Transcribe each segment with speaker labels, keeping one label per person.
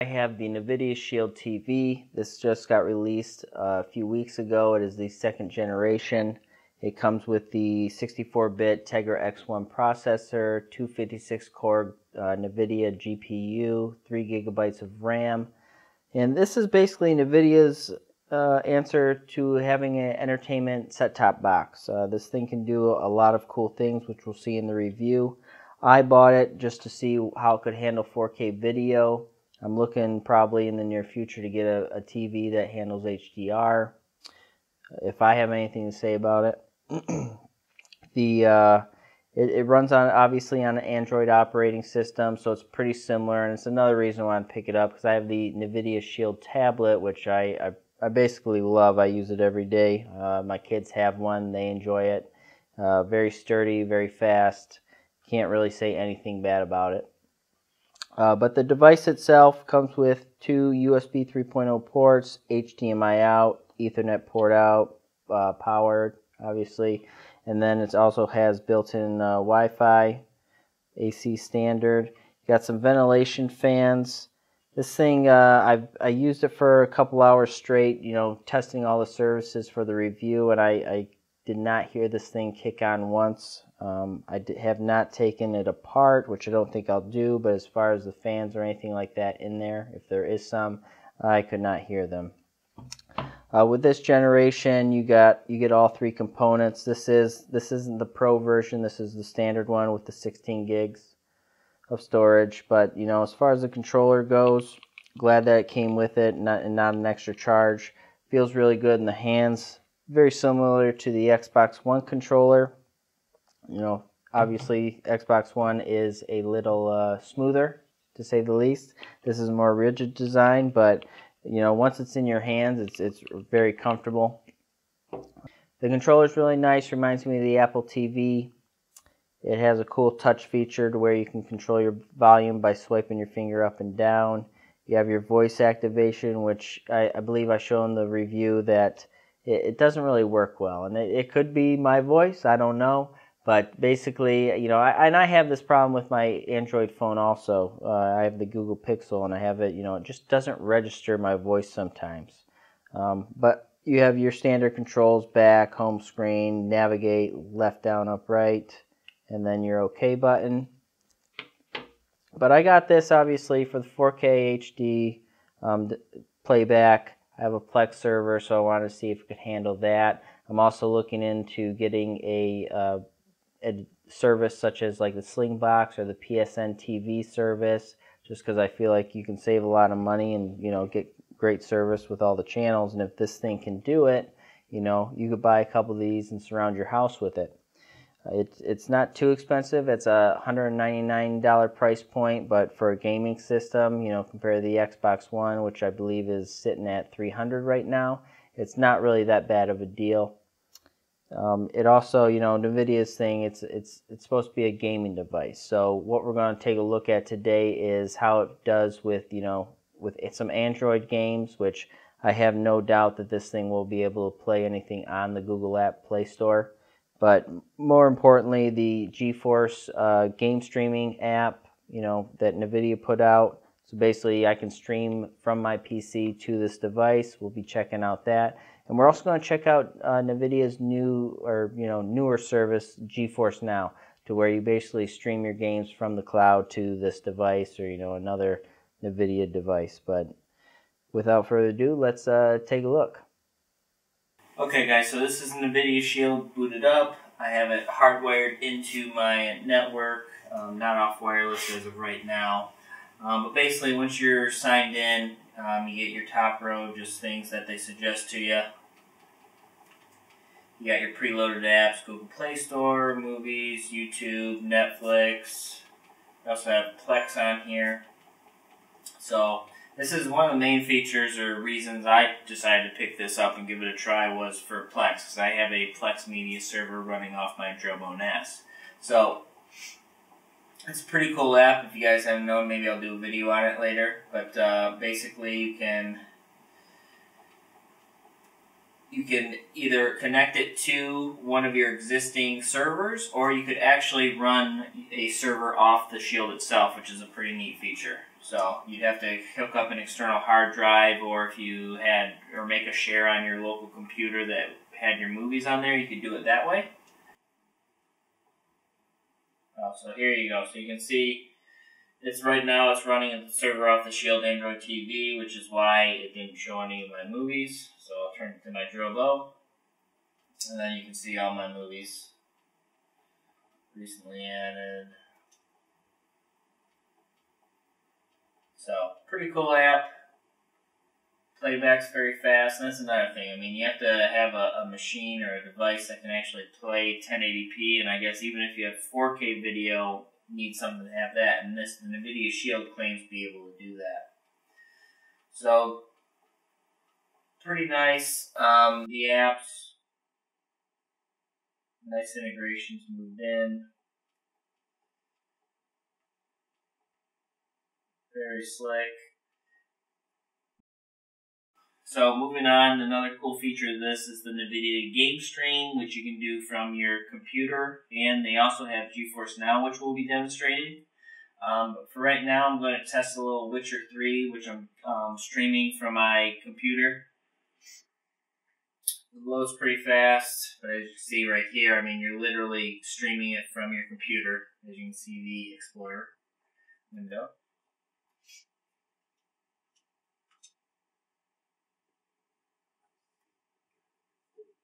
Speaker 1: I have the Nvidia Shield TV. This just got released a few weeks ago. It is the second generation. It comes with the 64-bit Tegra X1 processor, 256-core Nvidia GPU, 3 gigabytes of RAM. And this is basically Nvidia's answer to having an entertainment set-top box. This thing can do a lot of cool things, which we'll see in the review. I bought it just to see how it could handle 4K video. I'm looking probably in the near future to get a TV that handles HDR, if I have anything to say about it. It runs on obviously on an Android operating system, so it's pretty similar, and it's another reason why I pick it up, because I have the Nvidia Shield tablet, which I basically love. I use it every day. My kids have one, they enjoy it. Very sturdy, very fast. Can't really say anything bad about it. But the device itself comes with two USB 3.0 ports, HDMI out, Ethernet port out, powered obviously, and then it also has built-in Wi-Fi, AC standard. Got some ventilation fans. This thing, I used it for a couple hours straight, testing all the services for the review, and I did not hear this thing kick on once. I have not taken it apart, which I don't think I'll do, but as far as the fans or anything like that in there, if there is some, I could not hear them. With this generation, you get all three components. This isn't the Pro version. This is the standard one with the 16 gigs of storage. But as far as the controller goes, glad that it came with it and not an extra charge. Feels really good in the hands. Very similar to the Xbox One controller. Obviously Xbox One is a little smoother, to say the least. This is a more rigid design, but once it's in your hands, it's very comfortable. The controller is really nice. Reminds me of the Apple TV. It has a cool touch feature to where you can control your volume by swiping your finger up and down. You have your voice activation, which I believe I showed in the review that it doesn't really work well, and it could be my voice. I don't know. But basically, I have this problem with my Android phone also. I have the Google Pixel, and I have it, it just doesn't register my voice sometimes. But you have your standard controls: back, home screen, navigate, left, down, up, right, and then your OK button. But I got this, obviously, for the 4K HD playback. I have a Plex server, so I wanted to see if it could handle that. I'm also looking into getting a service such as like the Slingbox or the PSN TV service, just because I feel like you can save a lot of money and get great service with all the channels. And if this thing can do it, you could buy a couple of these and surround your house with it. It's not too expensive. It's a $199 price point, but for a gaming system, compared to the Xbox One, which I believe is sitting at $300 right now, it's not really that bad of a deal. It also, Nvidia's thing, it's supposed to be a gaming device. So what we're going to take a look at today is how it does with, with some Android games, which I have no doubt that this thing will be able to play anything on the Google App Play Store. But more importantly, the Geforce game streaming app, that Nvidia put out. So basically, I can stream from my PC to this device. We'll be checking out that. And we're also going to check out Nvidia's newer service, Geforce Now, to where you basically stream your games from the cloud to this device or another Nvidia device. But without further ado, let's take a look. Okay, guys, so this is Nvidia Shield booted up. I have it hardwired into my network, not off wireless as of right now. But basically, once you're signed in, you get your top row, just things that they suggest to you. You got your preloaded apps, Google Play Store, movies, YouTube, Netflix. We also have Plex on here. So this is one of the main features or reasons I decided to pick this up and give it a try was for Plex, because I have a Plex media server running off my Drobo NAS. So it's a pretty cool app. If you guys haven't known, maybe I'll do a video on it later. But basically, you can either connect it to one of your existing servers, or you could actually run a server off the Shield itself, which is a pretty neat feature. So you'd have to hook up an external hard drive, or if you had, or make a share on your local computer that had your movies on there, you could do it that way. So here you go. So you can see it's right now it's running the server off the Shield Android TV, which is why it didn't show any of my movies. So I'll turn it to my drill bow, and then you can see all my movies recently added. So pretty cool app. Playback's very fast, and that's another thing. I mean, you have to have a machine or a device that can actually play 1080p, and I guess even if you have 4K video, you need something to have that, and the Nvidia Shield claims to be able to do that. So, pretty nice. The apps, nice integrations moved in. Very slick. So moving on, another cool feature of this is the Nvidia Game Stream, which you can do from your computer, and they also have Geforce Now, which we'll be demonstrating. But for right now, I'm going to test a little Witcher 3, which I'm streaming from my computer. It loads pretty fast, but as you can see right here, I mean, you're literally streaming it from your computer, as you can see the Explorer window.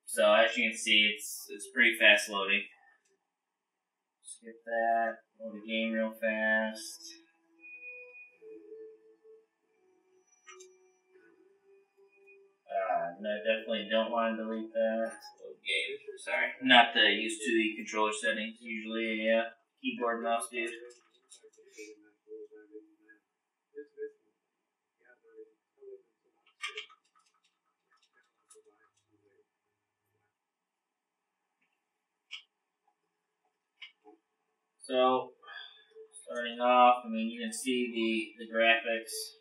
Speaker 1: So as you can see, it's pretty fast loading. Skip that, load the game real fast. No, I definitely don't want to delete that. Load game, sorry. Not used to the controller settings, usually a keyboard mouse dude. So, starting off, I mean, you can see the graphics,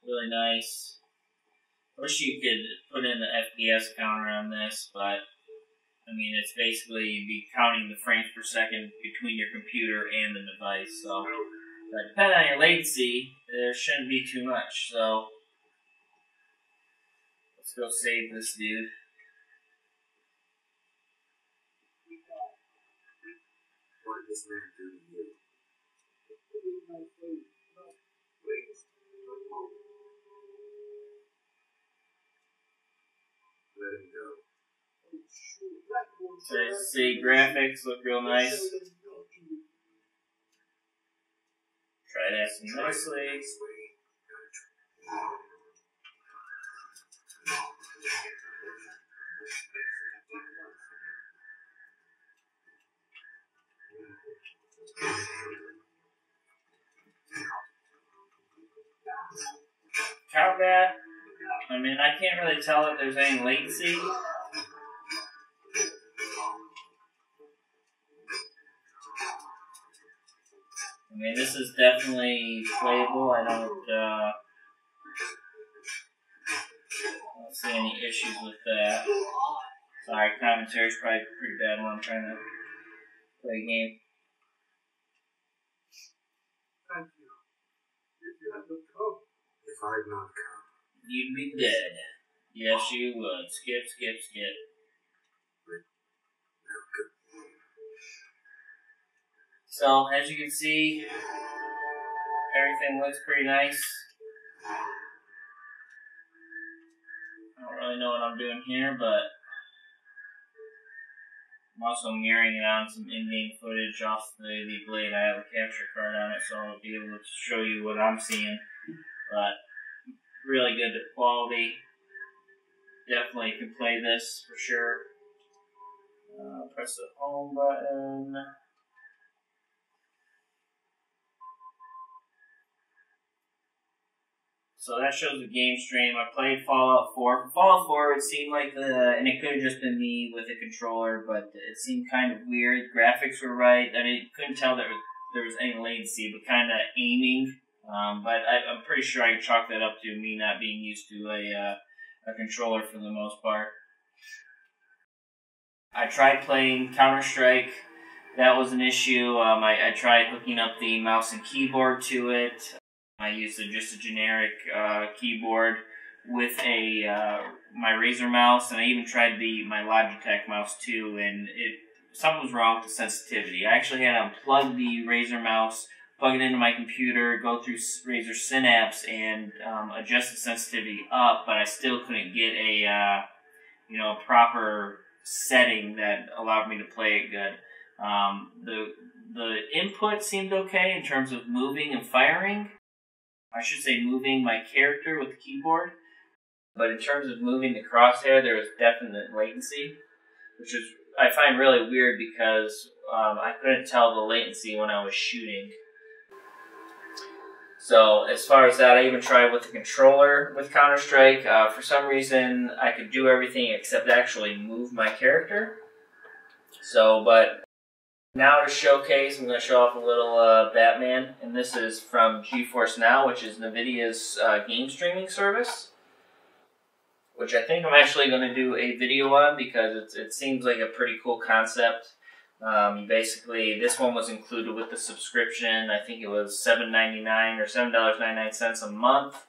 Speaker 1: really nice. I wish you could put in the FPS counter on this, but, I mean, it's basically, you'd be counting the frames per second between your computer and the device, so, but depending on your latency, there shouldn't be too much, so, let's go save this dude.
Speaker 2: What did this man do to you? Let him go.
Speaker 1: So you see graphics look real nice. Try that some nicely. Count that. I mean, I can't really tell if there's any latency. I mean, this is definitely playable. I don't see any issues with that. Sorry, commentary's probably pretty bad when I'm trying to play a game.
Speaker 2: Thank you. If you had not come. If I had not come.
Speaker 1: You'd be dead. Yes, you would. Skip, skip, skip. So, as you can see, everything looks pretty nice. I don't really know what I'm doing here, but I'm also mirroring it on some in-game footage off the Blade. I have a capture card on it, so I'll be able to show you what I'm seeing. But really good quality. Definitely can play this for sure. Press the home button. So that shows the game stream. I played Fallout 4. For Fallout 4, it seemed like and it could have just been me with a controller, but it seemed kind of weird. Graphics were right. I mean, couldn't tell that there was any latency, but kind of aiming. But I'm pretty sure I can chalk that up to me not being used to a controller for the most part. I tried playing Counter-Strike. That was an issue. I tried hooking up the mouse and keyboard to it. I used just a generic keyboard with a my Razer mouse, and I even tried my Logitech mouse too, and something was wrong with the sensitivity. I actually had to unplug the Razer mouse, plug it into my computer, go through Razer Synapse, and adjust the sensitivity up, but I still couldn't get a proper setting that allowed me to play it good. The input seemed okay in terms of moving and firing. I should say moving my character with the keyboard. But in terms of moving the crosshair, there was definite latency, which is I find really weird because I couldn't tell the latency when I was shooting. So as far as that, I even tried with the controller with Counter-Strike. For some reason, I could do everything except actually move my character. But now to showcase, I'm going to show off a little Batman, and this is from Geforce Now, which is Nvidia's game streaming service, which I think I'm actually going to do a video on because it seems like a pretty cool concept. Basically, this one was included with the subscription. I think it was $7.99 or $7.99 a month.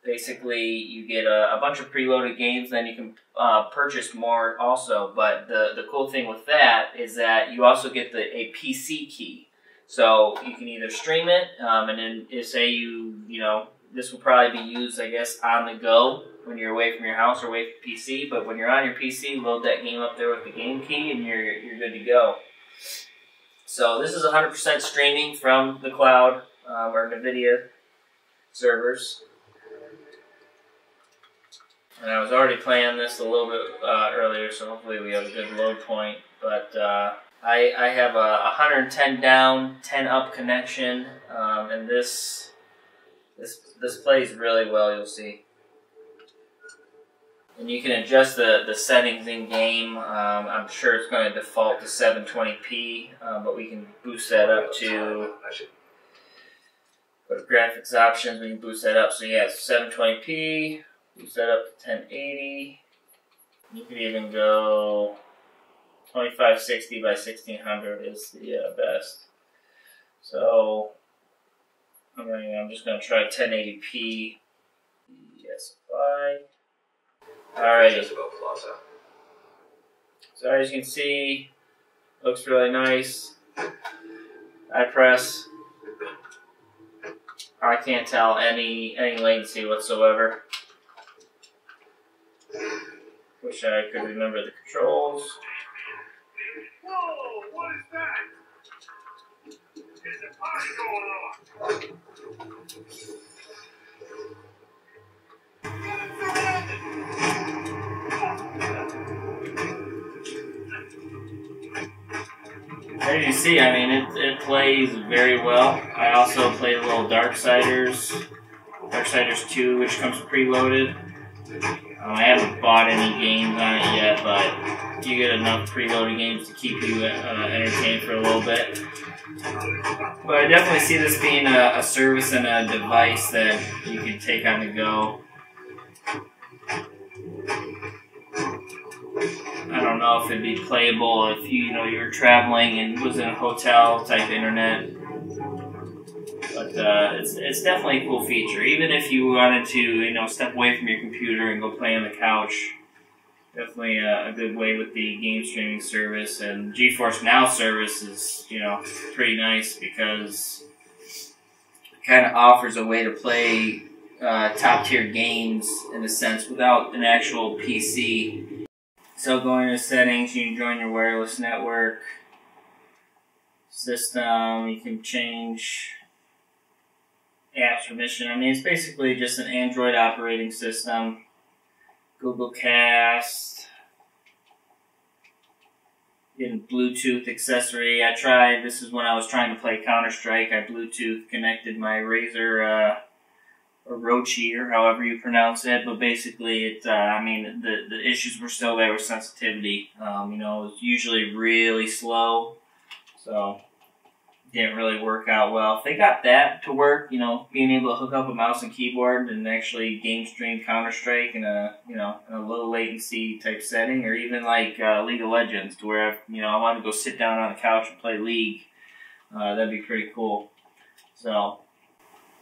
Speaker 1: Basically, you get a bunch of preloaded games, then you can purchase more also. But the cool thing with that is that you also get a PC key. So you can either stream it, and then say this will probably be used, I guess, on the go when you're away from your house or away from PC. But when you're on your PC, load that game up there with the game key, and you're good to go. So this is 100% streaming from the cloud or Nvidia servers. And I was already playing this a little bit earlier, so hopefully we have a good load point. But I have a 110 down, 10 up connection, and this plays really well, you'll see. And you can adjust the settings in game. I'm sure it's going to default to 720p, but we can boost that up to, go to graphics options, we can boost that up. So yeah, 720p, boost that up to 1080. You could even go 2560 by 1600 is the best. So I'm just going to try 1080p. Yes, apply. Alright. So as you can see, looks really nice. I press. I can't tell any latency whatsoever. Wish I could remember the controls.
Speaker 2: Whoa, what is that? There's a party going on.
Speaker 1: As you see, I mean, it plays very well. I also played a little Darksiders 2, which comes preloaded. I haven't bought any games on it yet, but you get enough preloaded games to keep you entertained for a little bit. But I definitely see this being a service and a device that you can take on the go. I don't know if it'd be playable if you were traveling and was in a hotel type internet, but it's definitely a cool feature. Even if you wanted to step away from your computer and go play on the couch, definitely a good way with the game streaming service. And Geforce Now service is pretty nice because it kind of offers a way to play top tier games in a sense without an actual PC. So going to settings, you can join your wireless network system. You can change apps permission. I mean, it's basically just an Android operating system. Google Cast. In Bluetooth accessory. This is when I was trying to play Counter-Strike. I Bluetooth connected my Razer or Rochi, or however you pronounce it, but basically the issues were still there with sensitivity. It was usually really slow, so it didn't really work out well. If they got that to work, being able to hook up a mouse and keyboard and actually game stream Counter-Strike in a low latency type setting, or even like League of Legends, to where I want to go sit down on the couch and play League, that'd be pretty cool. So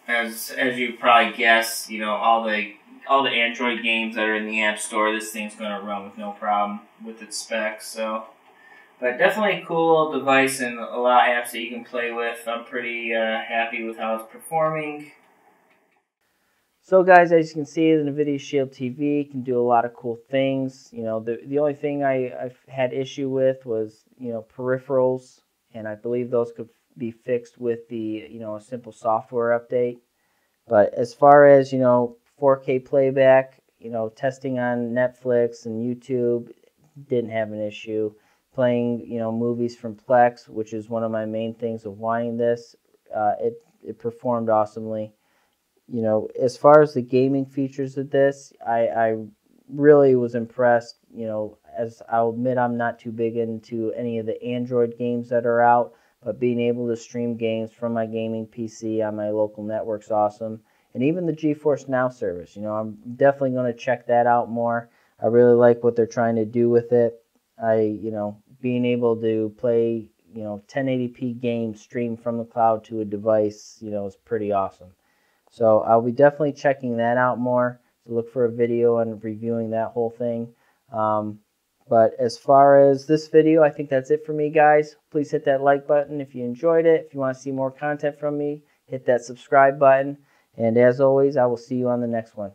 Speaker 3: as you probably guess, you know, all the Android games that are in the App Store, this thing's going to run with no problem with its specs. So, but definitely a cool device and a lot of apps that you can play with. I'm pretty happy with how it's performing.
Speaker 1: So guys, as you can see, the Nvidia Shield TV can do a lot of cool things. You know, the only thing I've had issue with was, you know, peripherals, and I believe those could be fixed with the, you know, a simple software update. But as far as, you know, 4K playback, you know, testing on Netflix and YouTube, didn't have an issue. Playing, you know, movies from Plex, which is one of my main things of wanting this, it performed awesomely. You know, as far as the gaming features of this, I really was impressed. You know, as I'll admit, I'm not too big into any of the Android games that are out, but being able to stream games from my gaming PC on my local network's awesome. And even the Geforce Now service, you know, I'm definitely going to check that out more. I really like what they're trying to do with it. You know, being able to play, you know, 1080p games streamed from the cloud to a device, you know, is pretty awesome. So I'll be definitely checking that out more. So look for a video on reviewing that whole thing. But as far as this video, I think that's it for me, guys. Please hit that like button if you enjoyed it. If you want to see more content from me, hit that subscribe button. And as always, I will see you on the next one.